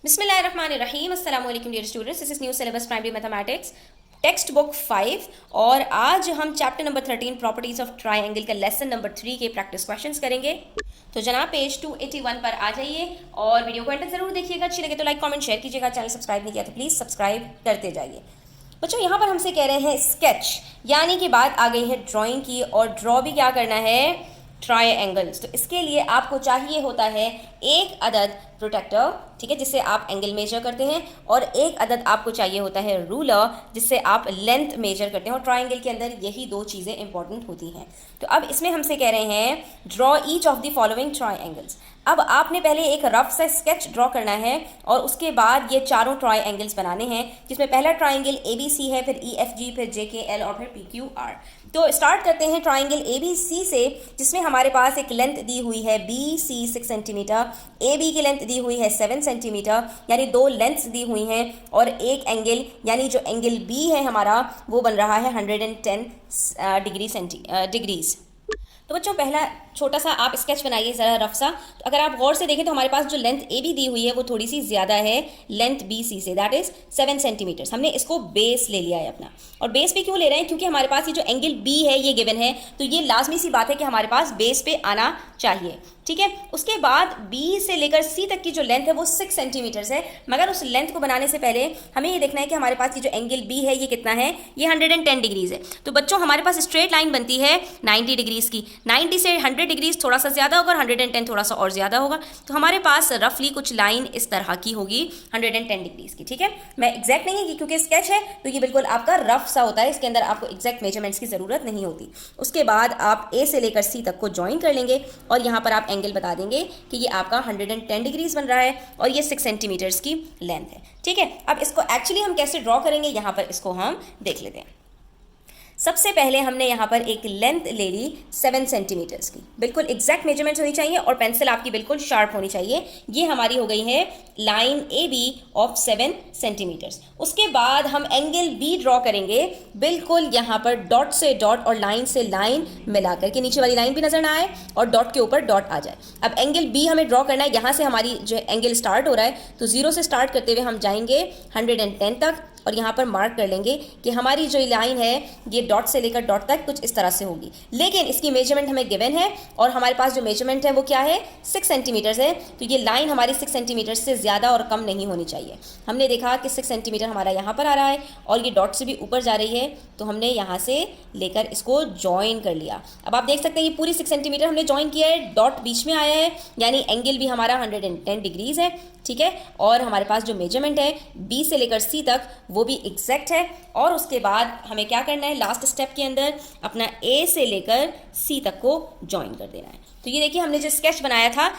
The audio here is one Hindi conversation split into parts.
बिस्मिल्लाहिर्रहमानिर्रहीम अस्सलाम वालेकुम dear students, this is new syllabus primary mathematics text book 5 और आज हम chapter number 13 properties of triangle का लेसन नंबर 3 के प्रैक्टिस क्वेश्चंस करेंगे। तो जनाब पेज 281 पर आ जाइए और वीडियो को एंड जरूर देखिएगा। अच्छी लगे तो लाइक कमेंट शेयर कीजिएगा। चैनल सब्सक्राइब नहीं किया तो प्लीज़ सब्सक्राइब करते जाइए। बच्चों यहाँ पर हमसे कह रहे हैं स्केच, यानी कि बात आ गई है ड्राइंग की और ड्रॉ भी क्या करना है, ट्राइंगल्स। तो इसके लिए आपको चाहिए होता है एक अदद प्रोटेक्टर, ठीक है, जिससे आप एंगल मेजर करते हैं, और एक अदद आपको चाहिए होता है रूलर, जिससे आप लेंथ मेजर करते हैं। और ट्राइंगल के अंदर यही दो चीज़ें इंपॉर्टेंट होती हैं। तो अब इसमें हमसे कह रहे हैं draw each of the following triangles. अब आपने पहले एक रफ सा स्केच ड्रॉ करना है और उसके बाद ये चारों ट्राइंगल्स बनाने हैं, जिसमें पहला ट्राइंगल ABC है, फिर EFG, फिर JKL और फिर PQR। तो स्टार्ट करते हैं ट्राइंगल ABC से, जिसमें हमारे पास एक लेंथ दी हुई है BC 6 सेंटीमीटर, AB की लेंथ दी हुई है 7 सेंटीमीटर, यानी दो लेंथ्स दी हुई हैं, और एक एंगल यानी जो एंगल B है हमारा वो बन रहा है 110 डिग्रीज। तो बच्चों पहला छोटा सा आप स्केच बनाइए ज़रा रफ सा। तो अगर आप गौर से देखें तो हमारे पास जो लेंथ AB दी हुई है वो थोड़ी सी ज़्यादा है लेंथ BC से, दैट इज़ 7 सेंटीमीटर्स। हमने इसको बेस ले लिया है अपना। और बेस पे क्यों ले रहे हैं, क्योंकि हमारे पास ये जो एंगल B है ये गिवन है, तो ये लाजमी सी बात है कि हमारे पास बेस पे आना चाहिए, ठीक है। उसके बाद B से लेकर C तक की जो लेंथ है वो 6 सेंटीमीटर्स है, मगर उस लेंथ को बनाने से पहले हमें ये देखना है कि हमारे पास ये जो एंगल B है ये कितना है, ये 110 डिग्रीज है। तो बच्चों हमारे पास स्ट्रेट लाइन बनती है 90 डिग्रीज की। 90 से 100 डिग्रीज थोड़ा सा ज़्यादा होगा और 110 थोड़ा सा और ज़्यादा होगा। तो हमारे पास रफली कुछ लाइन इस तरह की होगी 110 डिग्रीज की, ठीक है। मैं एग्जैक्ट नहीं है क्योंकि स्केच है, तो ये बिल्कुल आपका रफ सा होता है, इसके अंदर आपको एग्जैक्ट मेजरमेंट्स की ज़रूरत नहीं होती। उसके बाद आप A से लेकर C तक को ज्वाइन कर लेंगे और यहाँ पर आप एंगल बता देंगे कि ये आपका 110 डिग्रीज बन रहा है और ये 6 सेंटीमीटर्स की लेंथ है, ठीक है। अब इसको एक्चुअली हम कैसे ड्रॉ करेंगे, यहाँ पर इसको हम देख लेते हैं। सबसे पहले हमने यहाँ पर एक लेंथ ले ली 7 सेंटीमीटर्स की, बिल्कुल एग्जैक्ट मेजरमेंट्स होनी चाहिए और पेंसिल आपकी बिल्कुल शार्प होनी चाहिए। ये हमारी हो गई है लाइन AB ऑफ 7 सेंटीमीटर्स। उसके बाद हम एंगल B ड्रॉ करेंगे, बिल्कुल यहाँ पर डॉट से डॉट और लाइन से लाइन मिलाकर के, नीचे वाली लाइन भी नजर ना आए और डॉट के ऊपर डॉट आ जाए। अब एंगल B हमें ड्रॉ करना है, यहाँ से हमारी जो एंगल स्टार्ट हो रहा है, तो 0 से स्टार्ट करते हुए हम जाएंगे 110 तक और यहाँ पर मार्क कर लेंगे कि हमारी जो लाइन है ये डॉट से लेकर डॉट तक कुछ इस तरह से होगी। लेकिन इसकी मेजरमेंट हमें गिवन है और हमारे पास जो मेजरमेंट है वो क्या है, 6 सेंटीमीटर है। तो ये लाइन हमारी 6 सेंटीमीटर से ज़्यादा और कम नहीं होनी चाहिए। हमने देखा कि 6 सेंटीमीटर हमारा यहाँ पर आ रहा है और ये डॉट से भी ऊपर जा रही है, तो हमने यहाँ से लेकर इसको ज्वाइन कर लिया। अब आप देख सकते हैं ये पूरी 6 सेंटीमीटर हमने ज्वाइन किया है, डॉट बीच में आया है, यानी एंगल भी हमारा 110 डिग्रीज है, ठीक है। और हमारे पास जो मेजरमेंट है B से लेकर C तक वो भी एग्जैक्ट है। और उसके बाद हमें क्या करना है, लास्ट स्टेप के अंदर अपना A से लेकर C तक को ज्वाइन कर देना है। तो ये देखिए हमने जो स्केच बनाया था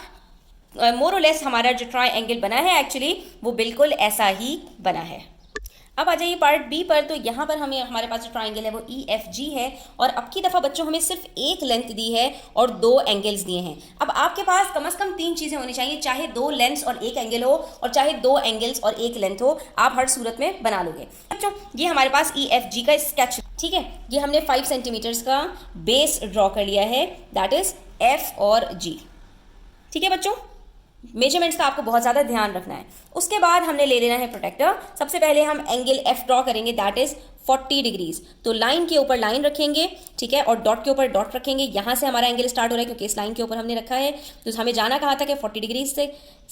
मोर और लेस हमारा जो ट्राइंगल बना है एक्चुअली वो बिल्कुल ऐसा ही बना है। अब आ जाइए पार्ट B पर। तो यहाँ पर हमें हमारे पास जो ट्राइंगल है वो EFG है और अब की दफ़ा बच्चों हमें सिर्फ एक लेंथ दी है और दो एंगल्स दिए हैं। अब आपके पास कम से कम 3 चीज़ें होनी चाहिए, चाहे 2 लेंथ्स और एक एंगल हो और चाहे 2 एंगल्स और एक लेंथ हो, आप हर सूरत में बना लोगे। बच्चों ये हमारे पास EFG का स्केच, ठीक है। ये हमने 5 सेंटीमीटर्स का बेस ड्रॉ कर लिया है, दैट इज़ F और G, ठीक है बच्चों। मेजरमेंट्स का आपको बहुत ज़्यादा ध्यान रखना है। उसके बाद हमने ले लेना है प्रोटेक्टर। सबसे पहले हम एंगल F ड्रॉ करेंगे, दैट इज़ 40 डिग्रीज। तो लाइन के ऊपर लाइन रखेंगे, ठीक है, और डॉट के ऊपर डॉट रखेंगे। यहाँ से हमारा एंगल स्टार्ट हो रहा है क्योंकि इस लाइन के ऊपर हमने रखा है, तो हमें जाना कहा था कि 40 डिग्रीज से,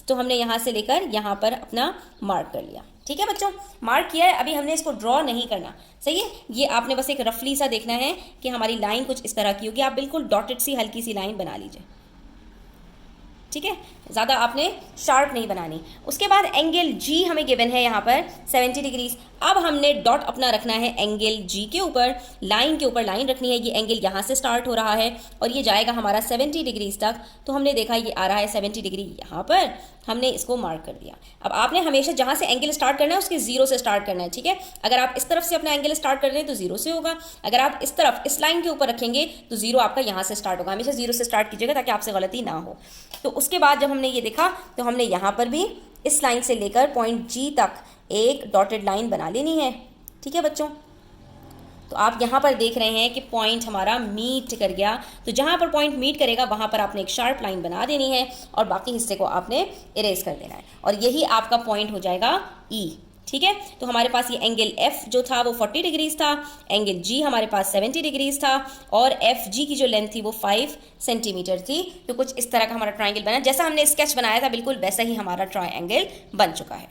तो हमने यहाँ से लेकर यहाँ पर अपना मार्क कर लिया, ठीक है बच्चों। मार्क किया है, अभी हमने इसको ड्रॉ नहीं करना, सही है। ये आपने बस एक रफली सा देखना है कि हमारी लाइन कुछ इस तरह की होगी। आप बिल्कुल डॉटेड सी हल्की सी लाइन बना लीजिए, ठीक है, ज़्यादा आपने शार्प नहीं बनानी। उसके बाद एंगल G हमें गिवन है यहाँ पर 70 डिग्रीज। अब हमने डॉट अपना रखना है एंगल G के ऊपर, लाइन के ऊपर लाइन रखनी है। ये एंगल यहाँ से स्टार्ट हो रहा है और ये जाएगा हमारा 70 डिग्रीज तक। तो हमने देखा ये आ रहा है 70 डिग्री यहाँ पर, हमने इसको मार्क कर दिया। अब आपने हमेशा जहाँ से एंगल स्टार्ट करना है उसके 0 से स्टार्ट करना है, ठीक है। अगर आप इस तरफ से अपना एंगल स्टार्ट कर रहे हैं तो 0 से होगा, अगर आप इस तरफ इस लाइन के ऊपर रखेंगे तो 0 आपका यहाँ से स्टार्ट होगा। हमेशा 0 से स्टार्ट कीजिएगा ताकि आपसे गलती ना हो। तो उसके बाद जब हमने ये देखा तो हमने यहाँ पर भी इस लाइन से लेकर पॉइंट G तक एक डॉटेड लाइन बना लेनी है, ठीक है बच्चों। तो आप यहाँ पर देख रहे हैं कि पॉइंट हमारा मीट कर गया। तो जहाँ पर पॉइंट मीट करेगा वहाँ पर आपने एक शार्प लाइन बना देनी है और बाकी हिस्से को आपने इरेज कर देना है, और यही आपका पॉइंट हो जाएगा ई। ठीक है, तो हमारे पास ये एंगल एफ जो था वो 40 डिग्रीज था, एंगल जी हमारे पास 70 डिग्रीज था, और एफ जी की जो लेंथ थी वो 5 सेंटीमीटर थी। तो कुछ इस तरह का हमारा ट्राइंगल बना, जैसा हमने स्केच बनाया था बिल्कुल वैसा ही हमारा ट्राइंगल बन चुका है।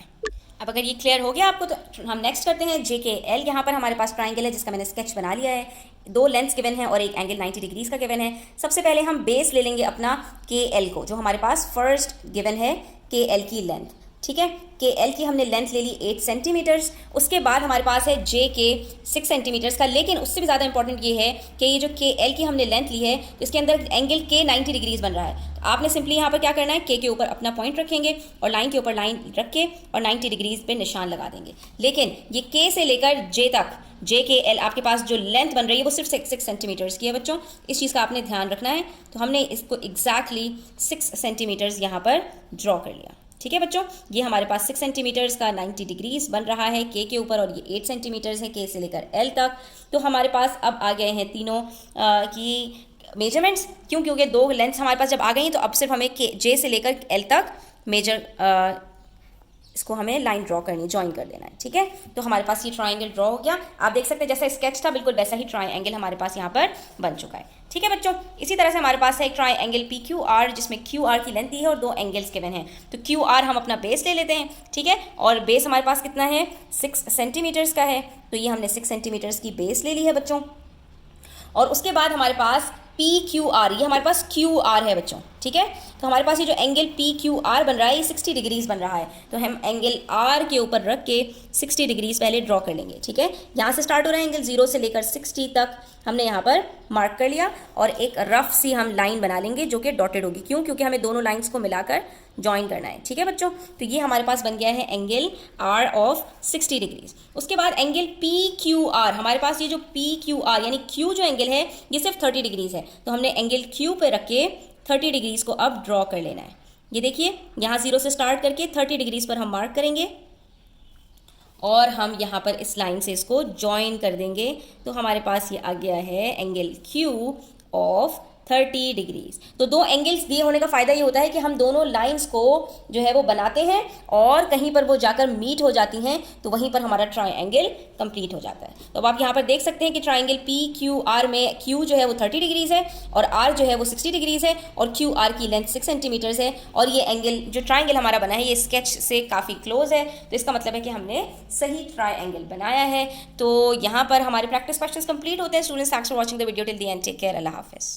अब अगर ये क्लियर हो गया आपको तो हम नेक्स्ट करते हैं जे के एल। यहाँ पर हमारे पास ट्राइंगल है जिसका मैंने स्केच बना लिया है, दो लेंथ्स गिवन है और एक एंगल 90 डिग्रीज का गिवन है। सबसे पहले हम बेस ले लेंगे अपना के एल को, जो हमारे पास फर्स्ट गिवन है के एल की लेंथ। ठीक है, के एल की हमने लेंथ ले ली 8 सेंटीमीटर्स। उसके बाद हमारे पास है जे के 6 सेंटीमीटर्स का, लेकिन उससे भी ज़्यादा इंपॉर्टेंट ये है कि ये जो के एल की हमने लेंथ ली है तो इसके अंदर एंगल के 90 डिग्रीज बन रहा है। तो आपने सिंपली यहाँ पर क्या करना है, के ऊपर अपना पॉइंट रखेंगे और लाइन के ऊपर लाइन रख के और 90 डिग्रीज पे निशान लगा देंगे। लेकिन ये के से लेकर जे तक जे के एल आपके पास जो लेंथ बन रही है वो सिर्फ 6 सेंटीमीटर्स की है बच्चों, इस चीज़ का आपने ध्यान रखना है। तो हमने इसको एग्जैक्टली 6 सेंटीमीटर्स यहाँ पर ड्रॉ कर लिया। ठीक है बच्चों, ये हमारे पास 6 सेंटीमीटर्स का 90 डिग्रीज बन रहा है के ऊपर, और ये 8 सेंटीमीटर्स है के से लेकर एल तक। तो हमारे पास अब आ गए हैं तीनों की मेजरमेंट्स। क्यों? क्योंकि दो लेंथ्स हमारे पास जब आ गई हैं तो अब सिर्फ हमें के जे से लेकर एल तक मेजर इसको हमें लाइन ड्रॉ करनी, ज्वाइन कर देना है। ठीक है, तो हमारे पास ये ट्राइंगल ड्रॉ हो गया। आप देख सकते हैं जैसा स्केच था बिल्कुल वैसा ही ट्राइंगल हमारे पास यहाँ पर बन चुका है। ठीक है बच्चों, इसी तरह से हमारे पास है एक ट्राइंगल पी क्यू आर, जिसमें क्यू आर की लेंथ दी है और दो एंगल्स गिवन हैं। तो क्यू आर हम अपना बेस ले लेते हैं। ठीक है, और बेस हमारे पास कितना है, 6 सेंटीमीटर्स का है। तो ये हमने 6 सेंटीमीटर्स की बेस ले ली है बच्चों। और उसके बाद हमारे पास पी क्यू आर, ये हमारे पास क्यू आर है बच्चों। ठीक है, तो हमारे पास ये जो एंगल पी क्यू आर बन रहा है ये 60 डिग्रीज बन रहा है। तो हम एंगल आर के ऊपर रख के 60 डिग्रीज पहले ड्रॉ कर लेंगे। ठीक है, यहाँ से स्टार्ट हो रहा है एंगल 0 से लेकर 60 तक हमने यहाँ पर मार्क कर लिया, और एक रफ सी हम लाइन बना लेंगे जो कि डॉटेड होगी। क्यों? क्योंकि हमें दोनों लाइंस को मिलाकर ज्वाइन करना है। ठीक है बच्चों, तो ये हमारे पास बन गया है एंगल आर ऑफ 60 डिग्रीज। उसके बाद एंगल पी क्यू आर, हमारे पास ये जो पी क्यू आर यानी क्यू जो एंगल है ये सिर्फ 30 डिग्रीज है। तो हमने एंगल क्यू पे रख के 30 डिग्रीज को अब ड्रॉ कर लेना है। ये देखिए, यहाँ 0 से स्टार्ट करके 30 डिग्रीज पर हम मार्क करेंगे और हम यहाँ पर इस लाइन से इसको ज्वाइन कर देंगे। तो हमारे पास ये आ गया है एंगल क्यू ऑफ 30 डिग्रीज। तो दो एंगल्स दिए होने का फ़ायदा ये होता है कि हम दोनों लाइंस को जो है वो बनाते हैं और कहीं पर वो जाकर मीट हो जाती हैं, तो वहीं पर हमारा ट्राइंगल कंप्लीट हो जाता है। तो अब आप यहाँ पर देख सकते हैं कि ट्राइंगल पी क्यू आर में क्यू जो है वो 30 डिग्रीज है और आर जो है वो 60 डिग्रीज है, और क्यू आर की लेंथ 6 सेंटीमीटर्स है, और ये एंगल जो ट्राइंगल हमारा बना है ये स्केच से काफ़ी क्लोज है। तो इसका मतलब है कि हमने सही ट्राइंगल बनाया है। तो यहाँ पर हमारे प्रैक्टिस क्वेश्चंस कंप्लीट होते हैं। Students, thanks for watching the video till the end. Take care, अल्लाह हाफिज़।